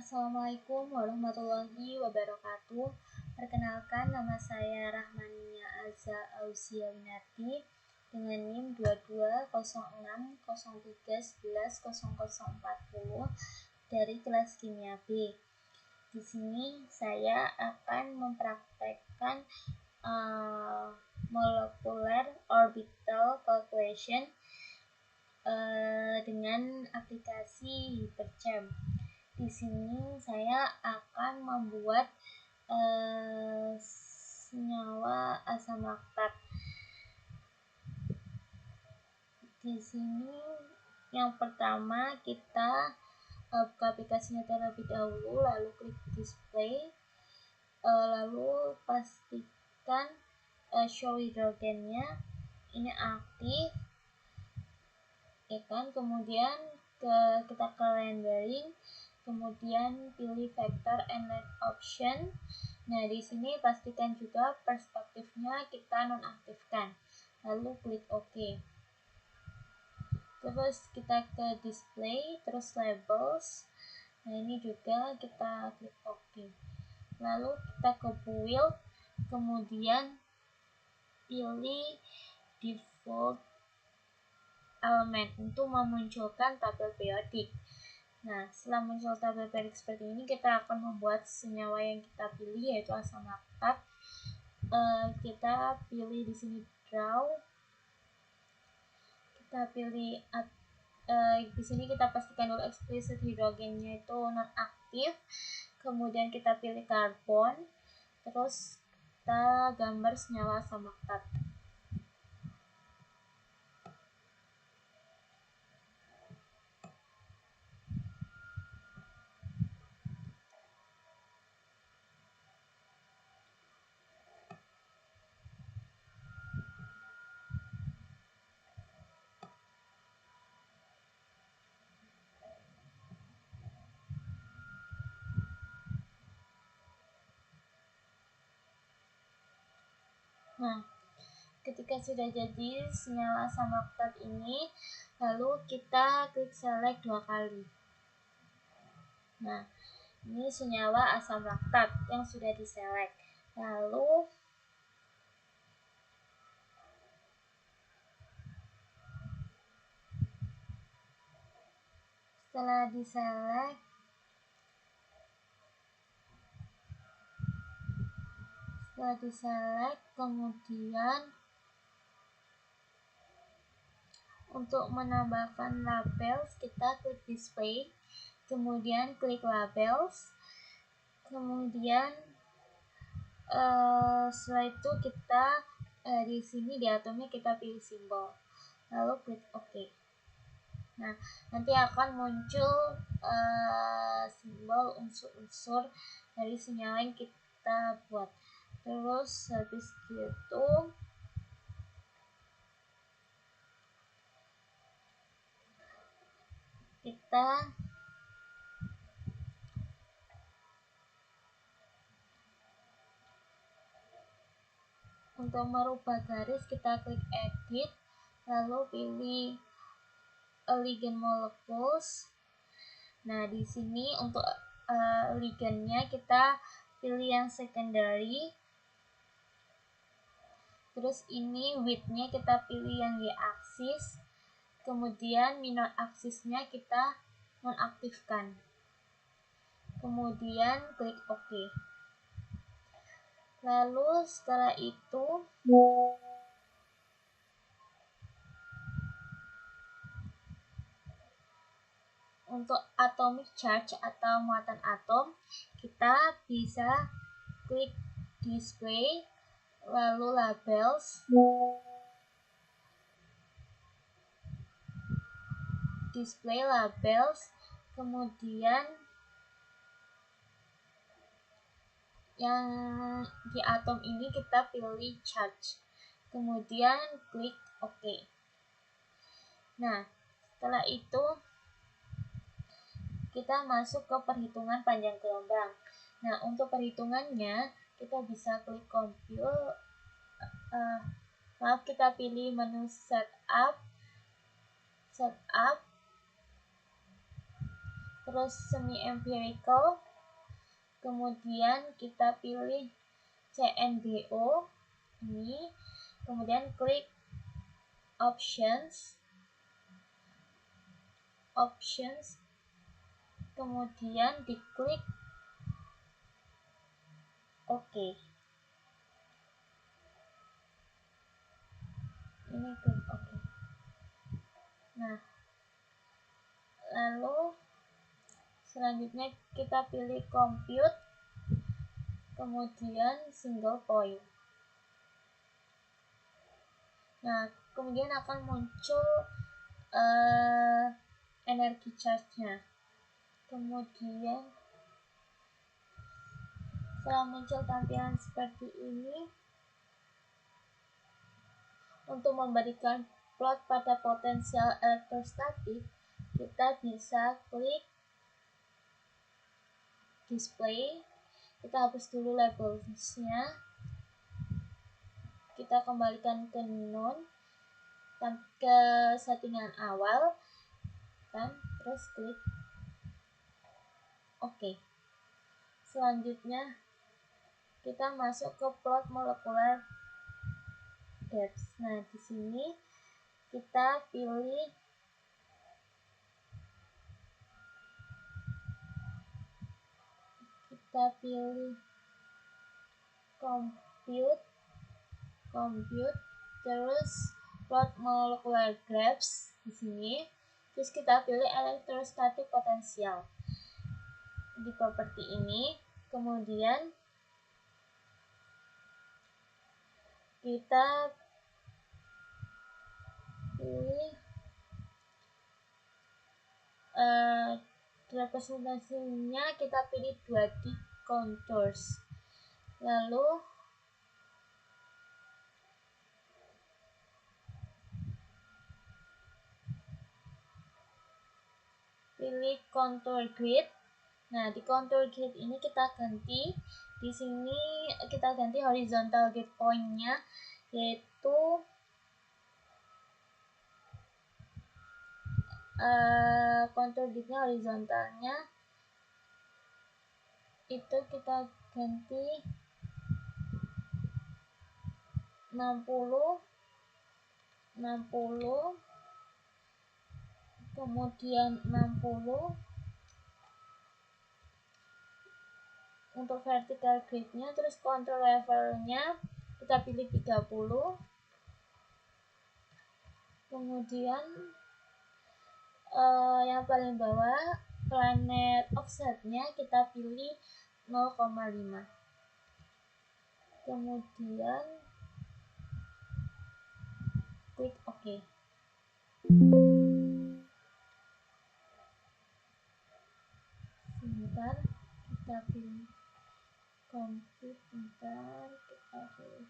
Assalamualaikum warahmatullahi wabarakatuh. Perkenalkan, nama saya Rahmania Aza Ausiawinati dengan NIM 220603110040 dari kelas kimia B. Di sini saya akan mempraktekkan molecular orbital calculation dengan aplikasi Hyperchamp. Di sini saya akan membuat senyawa asam laktat. Di sini yang pertama kita buka aplikasinya terlebih dahulu, lalu klik display, lalu pastikan show hidrogennya ini aktif, ya kan. Kemudian kita ke rendering, kemudian pilih vector and line option. Nah, di sini pastikan juga perspektifnya kita nonaktifkan, lalu klik OK. Terus kita ke display, terus labels. Nah, ini juga kita klik OK. Lalu kita ke build, kemudian pilih default element untuk memunculkan tabel periodik. Nah, setelah muncul tabel periodik seperti ini, kita akan membuat senyawa yang kita pilih, yaitu asam laktat. Kita pilih di sini draw. Kita pilih di sini kita pastikan dulu explicit hidrogennya itu non-aktif. Kemudian kita pilih karbon. Terus kita gambar senyawa asam laktat. Nah, ketika sudah jadi senyawa asam laktat ini, lalu kita klik select 2 kali. Nah, ini senyawa asam laktat yang sudah diselect. Lalu setelah diselect, kemudian untuk menambahkan labels, kita klik display, kemudian klik labels, kemudian setelah itu kita di sini di atomnya kita pilih simbol, lalu klik OK. Nah, nanti akan muncul simbol unsur-unsur dari senyawa yang kita buat. Terus habis itu kita untuk merubah garis, kita klik edit, lalu pilih ligand molecules. Nah, di sini untuk ligandnya kita pilih yang secondary. Terus ini width-nya kita pilih yang y-axis. Kemudian minor axis-nya kita nonaktifkan. Kemudian klik OK. Lalu setelah itu untuk atomic charge atau muatan atom, kita bisa klik display, lalu labels, kemudian yang di atom ini kita pilih charge, kemudian klik OK. Nah, setelah itu kita masuk ke perhitungan panjang gelombang. Nah, untuk perhitungannya kita bisa klik compute, kita pilih menu setup, terus semi empirical, kemudian kita pilih CNDO ini, kemudian klik options, kemudian diklik OK. Ini klik OK. Nah, lalu selanjutnya kita pilih compute, kemudian single point. Nah, kemudian akan muncul energi charge-nya. Kemudian setelah muncul tampilan seperti ini, untuk memberikan plot pada potensial elektrostatik, kita bisa klik display. Kita hapus dulu labelsnya, kita kembalikan ke none, ke settingan awal, kan, terus klik OK. Selanjutnya kita masuk ke plot molecular depth. Nah, di sini kita pilih compute, terus plot molecular graphs di sini. Terus kita pilih electrostatic potential di properti ini. Kemudian kita pilih representasinya, kita pilih 2D contours. Lalu pilih contour grid. Nah, di contour grid ini kita ganti, di sini kita ganti horizontal grid point-nya, yaitu contour gridnya horizontalnya itu kita ganti 60, kemudian 60. Untuk vertical gridnya, terus contour levelnya kita pilih 30, kemudian yang paling bawah planet offsetnya kita pilih 0,5, kemudian klik OK. Sebentar, kita pilih compute, kita pilih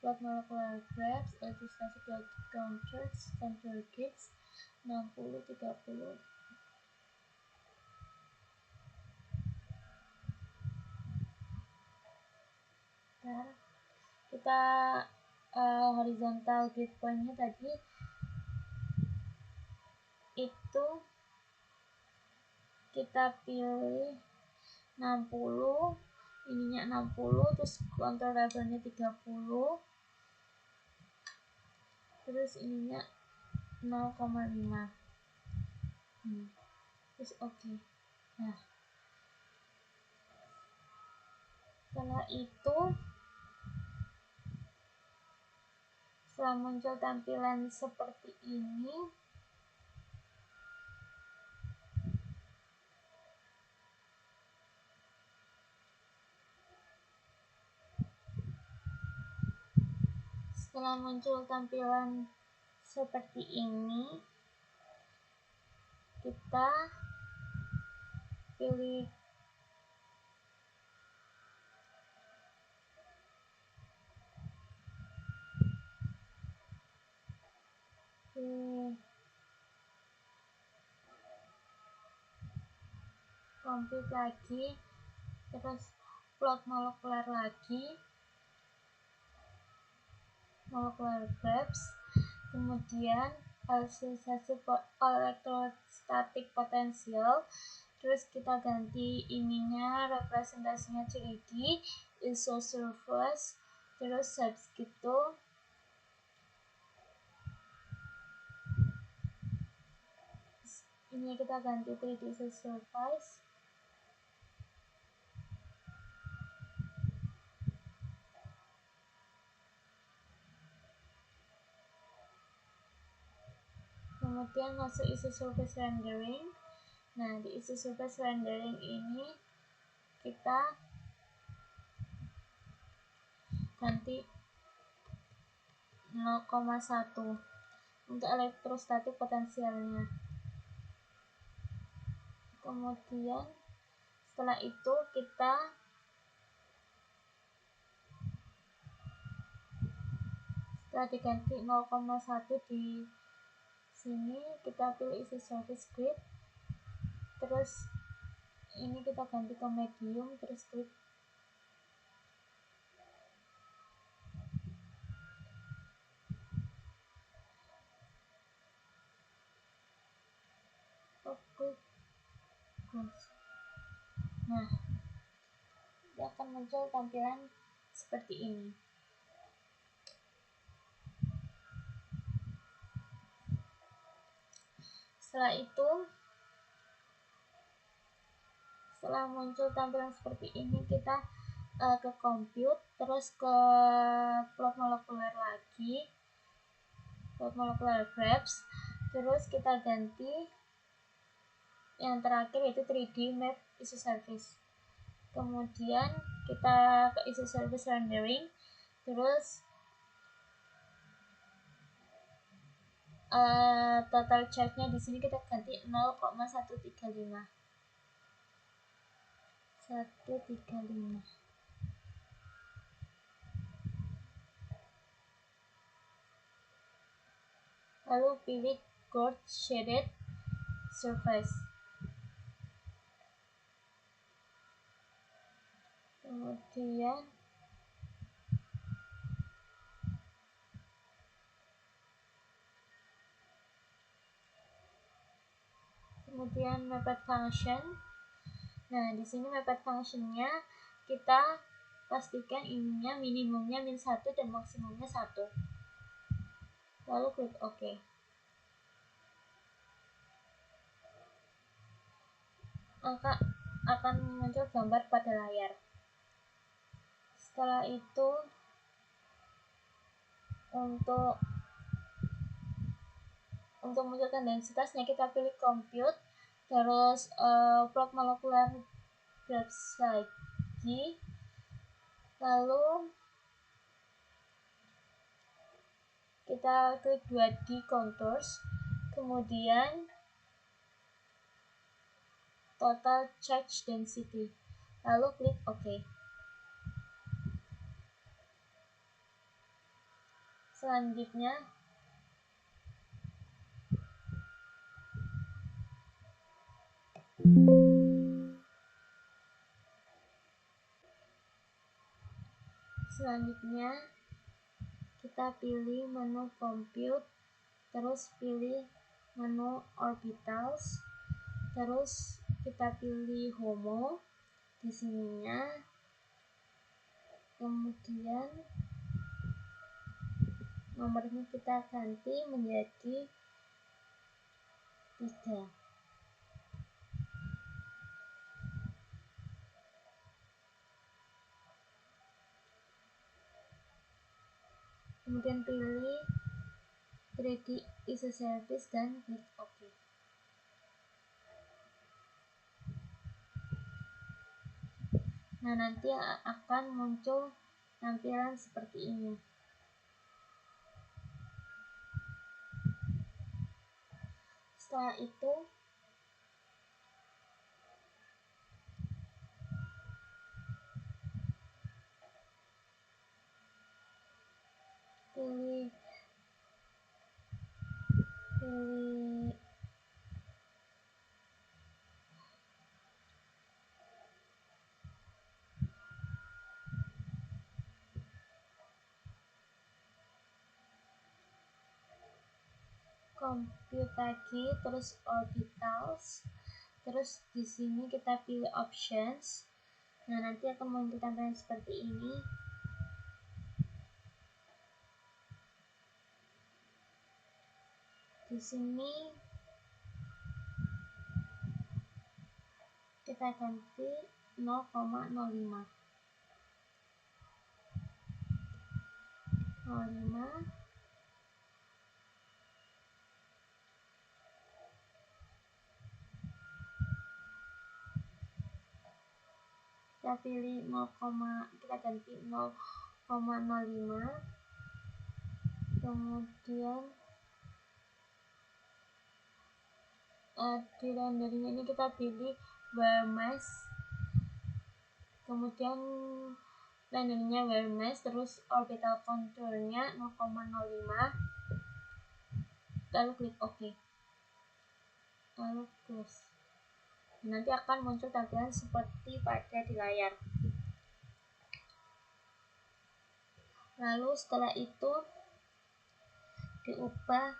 plot molecular graphs, electrostatic contours, contour grids 60, 30. Kita horizontal grid point-nya tadi itu kita pilih 60, ininya 60, terus contour levelnya 30, terus ininya 0,5. Terus OK. Nah, setelah itu, setelah muncul tampilan seperti ini, kita pilih compute lagi, terus plot molecular lagi, molecular graphs, kemudian electrostatic potential, terus kita ganti ininya, representasinya 3D, ISO surface, terus habis gitu ini kita ganti 3D ISO surface. Kemudian masuk ISO surface rendering. Nah, di ISO surface rendering ini kita ganti 0,1 untuk elektrostatik potensialnya. Kemudian setelah itu kita setelah diganti 0,1 di sini, kita pilih isi surface grid, terus ini kita ganti ke medium, terus klik close. Nah, dia akan muncul tampilan seperti ini. Setelah itu, setelah muncul tampilan seperti ini, kita ke compute, terus ke plot molekuler lagi, plot molekuler graphs, terus kita ganti yang terakhir yaitu 3D map ISO surface. Kemudian kita ke ISO surface rendering, terus total charge-nya di sini kita ganti 0,135. Lalu pilih Gold Shaded Surface. Kemudian method function. Nah, di sini method function-nya kita pastikan ininya minimumnya -1 dan maksimumnya 1. Lalu klik OK. Maka akan muncul gambar pada layar. Setelah itu untuk munculkan densitasnya kita pilih compute, terus plot molekuler graphs lagi, lalu kita klik 2D contours, kemudian total charge density, lalu klik OK. Selanjutnya kita pilih menu compute, terus pilih menu orbitals, terus kita pilih HOMO di sininya, kemudian nomornya kita ganti menjadi 3. Kemudian pilih 3D ISO surface dan klik OK. Nah, nanti akan muncul tampilan seperti ini. Setelah itu pilih compute lagi, terus orbitals, Terus di sini kita pilih options. Nah, nanti akan muncul tampilan seperti ini. Di sini kita ganti 0,05. Kita pilih kita ganti 0,05. Kemudian di rendering ini kita pilih wire mesh, kemudian renderingnya wire mesh, terus orbital contournya 0,05, lalu klik OK, lalu close. Nanti akan muncul tampilan seperti pada di layar. Lalu setelah itu diubah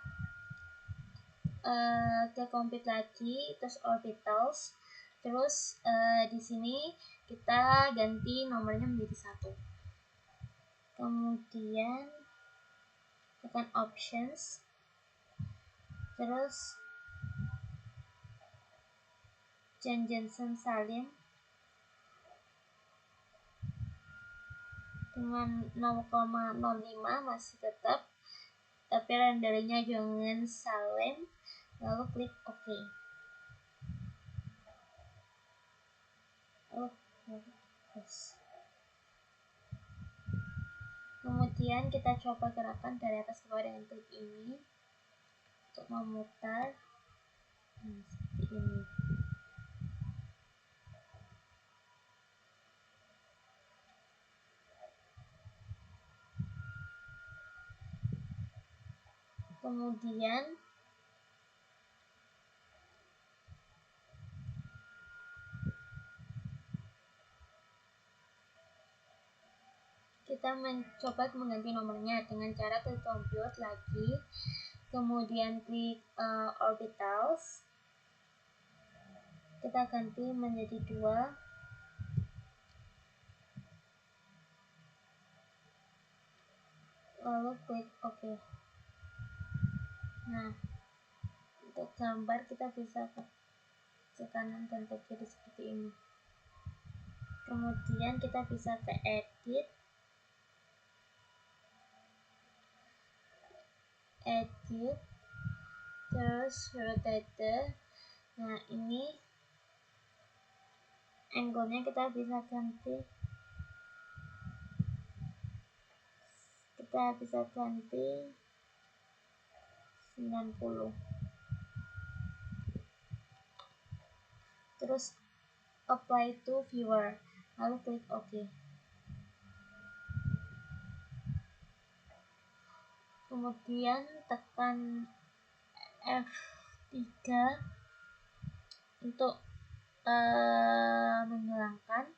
ke compute lagi, terus orbitals, terus di sini kita ganti nomornya menjadi 1. Kemudian tekan options, terus Jensen Salim dengan 0,05 masih tetap, tapi renderingnya jangan Salim, lalu klik OK. Kemudian kita coba gerakan dari atas ke bawah dengan klik ini untuk memutar. Seperti ini. Kemudian kita mencoba mengganti nomornya dengan cara klik compute lagi, kemudian klik orbitals, kita ganti menjadi 2, lalu klik OK. Nah, untuk gambar kita bisa ke kanan dan ke kiri seperti ini. Kemudian kita bisa ke edit, terus rotate. Nah, ini angle-nya kita bisa ganti, kita bisa ganti 90. Terus apply to viewer, lalu klik OK. Kemudian tekan F3 untuk menghilangkan,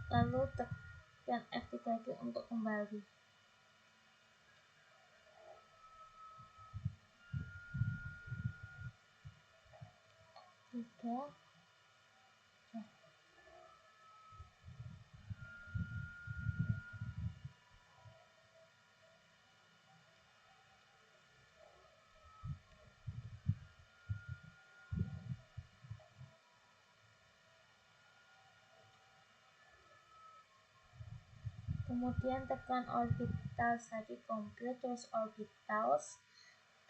lalu tekan F3 lagi untuk kembali. Kemudian tekan orbitals lagi, compute, terus orbitals,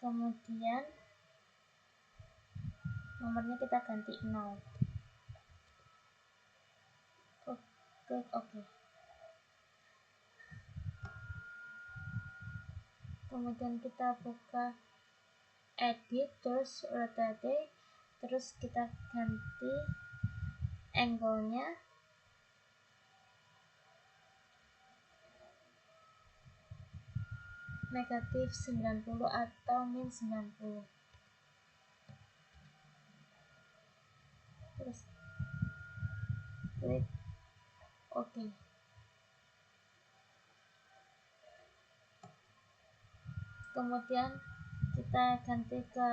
kemudian nomornya kita ganti 0, klik OK. Kemudian kita buka edit, terus rotate, terus kita ganti angle-nya negatif 90 atau min 90. Terus klik OK. Kemudian kita kita ganti ke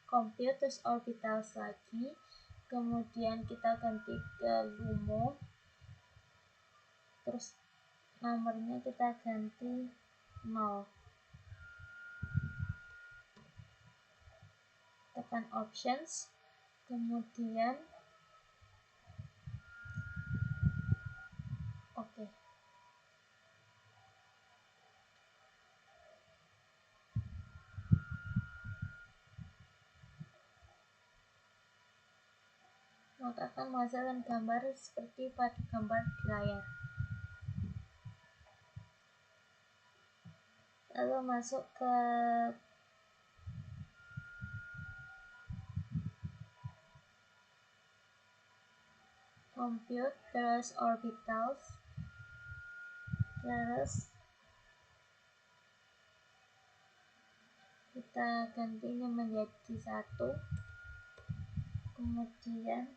compute terus orbitals lagi, kemudian kita ganti ke LUMO, terus nomornya kita ganti 0, tekan options, kemudian oke. Maka akan menghasilkan gambar seperti pada gambar di layar. Lalu masuk ke compute, terus orbitals, terus kita gantinya menjadi 1, kemudian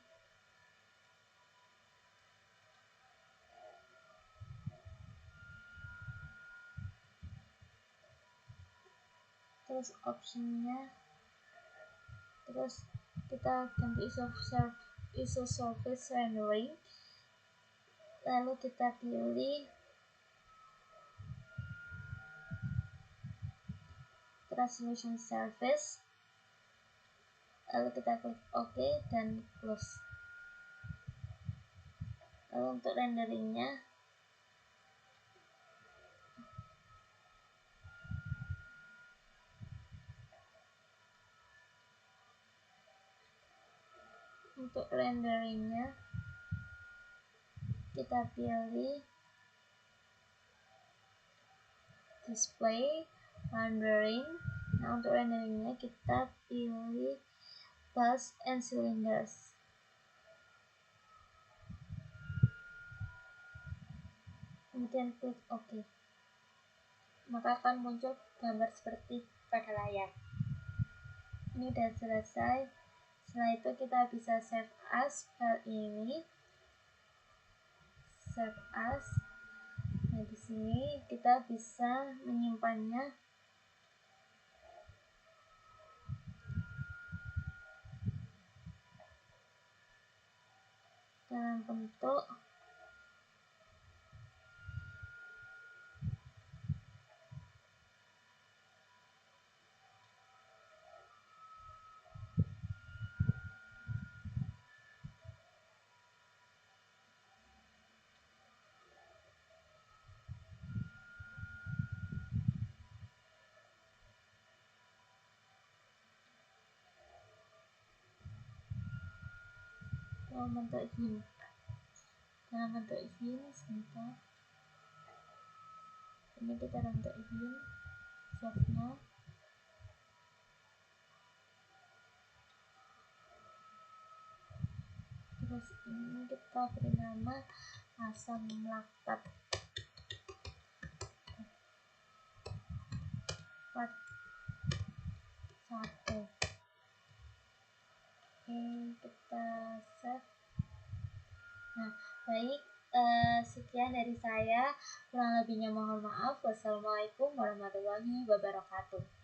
terus optionnya, terus kita ganti isosurface rendering, lalu kita pilih translucent surface, lalu kita klik OK dan close. Lalu untuk renderingnya kita pilih display rendering. Nah, untuk renderingnya kita pilih bus and cylinders, kemudian klik OK. Maka akan muncul gambar seperti pada layar. Ini udah selesai. Setelah itu kita bisa save as file ini, save as. Nah, di sini kita bisa menyimpannya dalam bentuk dalam bentuk hint. Sebentar. Ini kita bentuk hint, save-nya. Terus ini kita beri nama asam laktat part 1. Oke, kita save. Nah, baik, sekian dari saya. Kurang lebihnya mohon maaf. Wassalamualaikum warahmatullahi wabarakatuh.